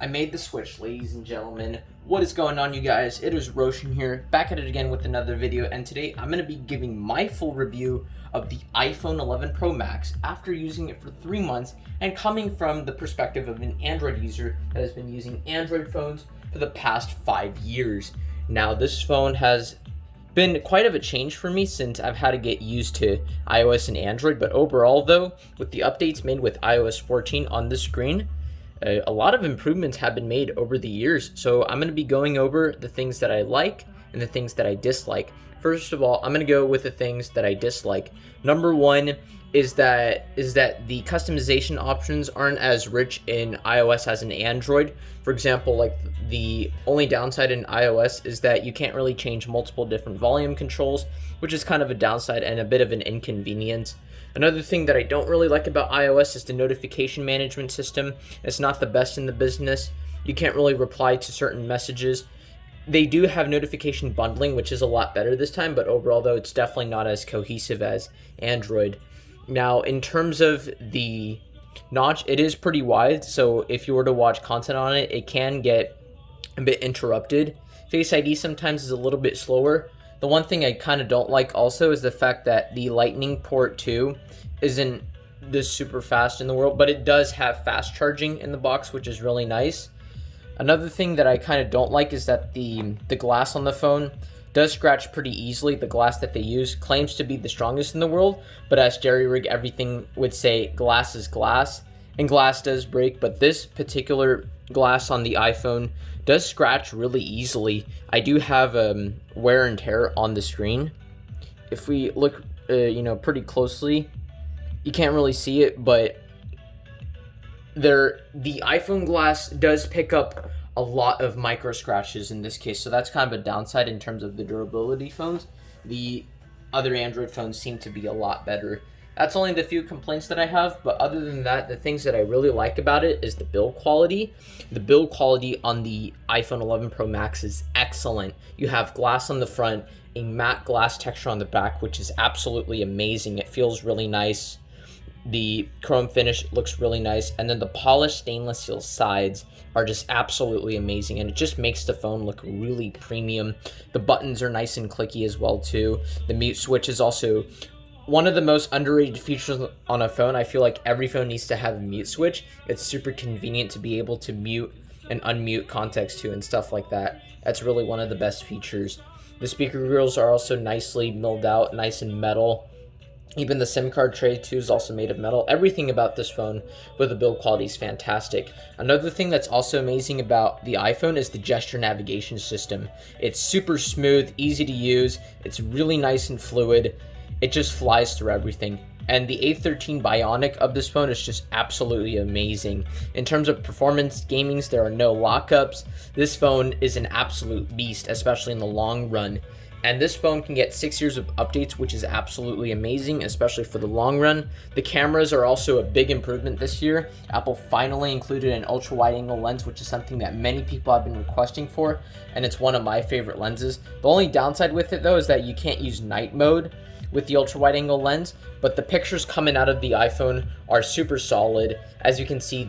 I made the switch, ladies and gentlemen. What is going on, you guys? It is Roshan here, back at it again with another video, and today I'm going to be giving my full review of the iPhone 11 Pro Max after using it for 3 months and coming from the perspective of an Android user that has been using Android phones for the past 5 years. Now, this phone has been quite of a change for me since I've had to get used to iOS and Android, but overall though, with the updates made with iOS 14 on the screen, a lot of improvements have been made over the years. So I'm going to be going over the things that I like and the things that I dislike. First of all, I'm going to go with the things that I dislike. Number one is that the customization options aren't as rich in iOS as in Android. For example, like the only downside in iOS is that you can't really change multiple different volume controls, which is kind of a downside and a bit of an inconvenience. Another thing that I don't really like about iOS is the notification management system. It's not the best in the business. You can't really reply to certain messages. They do have notification bundling, which is a lot better this time, but overall though, it's definitely not as cohesive as Android. Now, in terms of the notch, it is pretty wide, so if you were to watch content on it, it can get a bit interrupted. Face ID sometimes is a little bit slower. The one thing I kind of don't like also is the fact that the Lightning port 2 isn't this super fast in the world, but it does have fast charging in the box, which is really nice. Another thing that I kind of don't like is that the glass on the phone does scratch pretty easily. The glass that they use claims to be the strongest in the world, but as Jerry Rig everything would say, glass is glass, and glass does break, but this particular glass on the iPhone does scratch really easily. I do have wear and tear on the screen. If we look pretty closely, you can't really see it, but the iPhone glass does pick up a lot of micro scratches in this case, so that's kind of a downside in terms of the durability phones. The other Android phones seem to be a lot better. That's only the few complaints that I have, but other than that, the things that I really like about it is the build quality. The build quality on the iPhone 11 Pro Max is excellent. You have glass on the front, a matte glass texture on the back, which is absolutely amazing. It feels really nice. The chrome finish looks really nice, and then the polished stainless steel sides are just absolutely amazing, and it just makes the phone look really premium. The buttons are nice and clicky as well too. The mute switch is also one of the most underrated features on a phone. I feel like every phone needs to have a mute switch. It's super convenient to be able to mute and unmute contacts too and stuff like that. That's really one of the best features. The speaker grills are also nicely milled out, nice and metal. Even the SIM card tray too is also made of metal. Everything about this phone with the build quality is fantastic. Another thing that's also amazing about the iPhone is the gesture navigation system. It's super smooth, easy to use. It's really nice and fluid. It just flies through everything. And the A13 Bionic of this phone is just absolutely amazing. In terms of performance gamings, there are no lockups. This phone is an absolute beast, especially in the long run. And this phone can get 6 years of updates, which is absolutely amazing, especially for the long run. The cameras are also a big improvement this year. Apple finally included an ultra-wide-angle lens, which is something that many people have been requesting for, and it's one of my favorite lenses. The only downside with it, though, is that you can't use night mode with the ultra-wide-angle lens, but the pictures coming out of the iPhone are super solid. As you can see,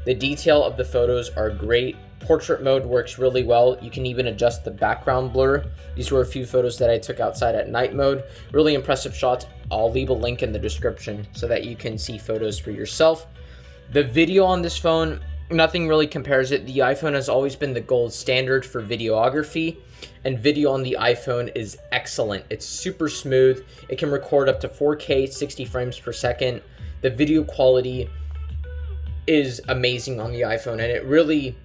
the detail of the photos are great. Portrait mode works really well. You can even adjust the background blur. These were a few photos that I took outside at night mode. Really impressive shots. I'll leave a link in the description so that you can see photos for yourself. The video on this phone, nothing really compares it. The iPhone has always been the gold standard for videography, and video on the iPhone is excellent. It's super smooth. It can record up to 4K 60 frames per second. The video quality is amazing on the iPhone, and it really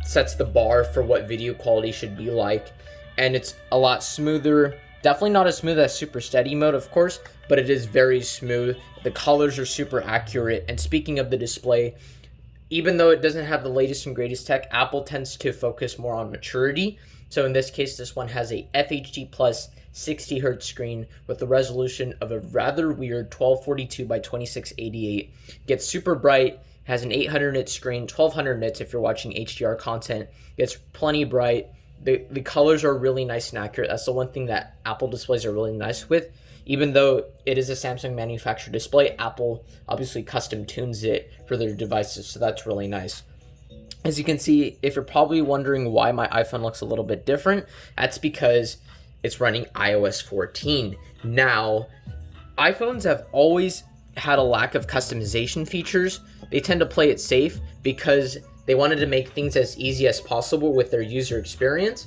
sets the bar for what video quality should be like. And it's a lot smoother. Definitely not as smooth as super steady mode, of course, but it is very smooth. The colors are super accurate. And speaking of the display, even though it doesn't have the latest and greatest tech, Apple tends to focus more on maturity. So in this case, this one has a FHD plus 60 Hz screen with the resolution of a rather weird 1242 by 2688. Gets super bright, has an 800 nit screen, 1200 nits if you're watching HDR content. Gets plenty bright. The colors are really nice and accurate. That's the one thing that Apple displays are really nice with. Even though it is a Samsung manufactured display, Apple obviously custom tunes it for their devices, so that's really nice. As you can see, if you're probably wondering why my iPhone looks a little bit different, that's because it's running iOS 14. Now, iPhones have always had a lack of customization features. They tend to play it safe because they wanted to make things as easy as possible with their user experience.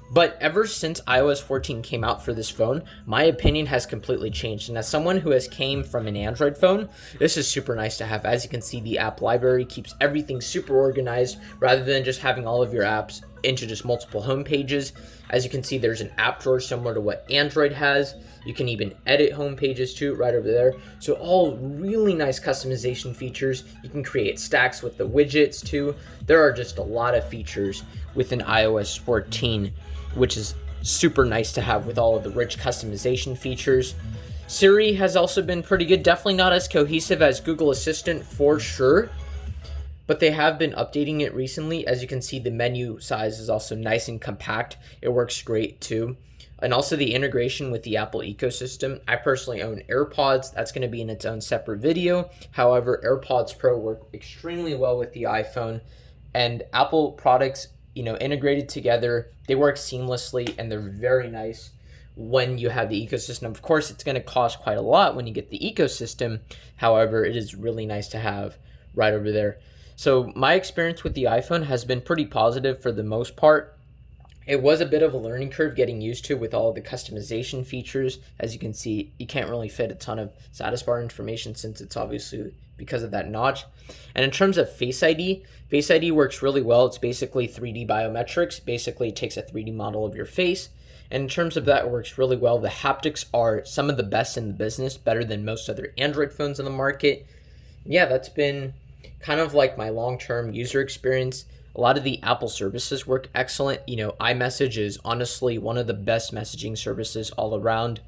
But ever since iOS 14 came out for this phone, my opinion has completely changed. And as someone who has came from an Android phone, this is super nice to have. As you can see, the app library keeps everything super organized rather than just having all of your apps into just multiple home pages. As you can see, there's an app drawer similar to what Android has. You can even edit home pages too, right over there. So all really nice customization features. You can create stacks with the widgets too. There are just a lot of features within iOS 14, which is super nice to have with all of the rich customization features. Siri has also been pretty good. Definitely not as cohesive as Google Assistant for sure, but they have been updating it recently. As you can see, the menu size is also nice and compact. It works great too. And also the integration with the Apple ecosystem. I personally own AirPods. That's going to be in its own separate video. However, AirPods Pro work extremely well with the iPhone, and Apple products, integrated together, they work seamlessly and they're very nice when you have the ecosystem. Of course, it's going to cost quite a lot when you get the ecosystem. However, it is really nice to have right over there. So my experience with the iPhone has been pretty positive for the most part. It was a bit of a learning curve getting used to with all the customization features. As you can see, you can't really fit a ton of status bar information since it's obviously because of that notch. And in terms of Face ID works really well. It's basically 3D biometrics. Basically, it takes a 3D model of your face. And in terms of that, it works really well. The haptics are some of the best in the business, better than most other Android phones on the market. Yeah, that's been kind of like my long-term user experience. A lot of the Apple services work excellent. iMessage is honestly one of the best messaging services all around.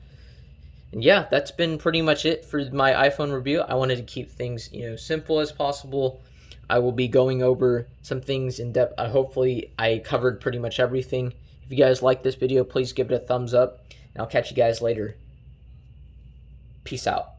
And yeah, that's been pretty much it for my iPhone review. I wanted to keep things, simple as possible. I will be going over some things in depth. Hopefully I covered pretty much everything. If you guys like this video, please give it a thumbs up, and I'll catch you guys later. Peace out.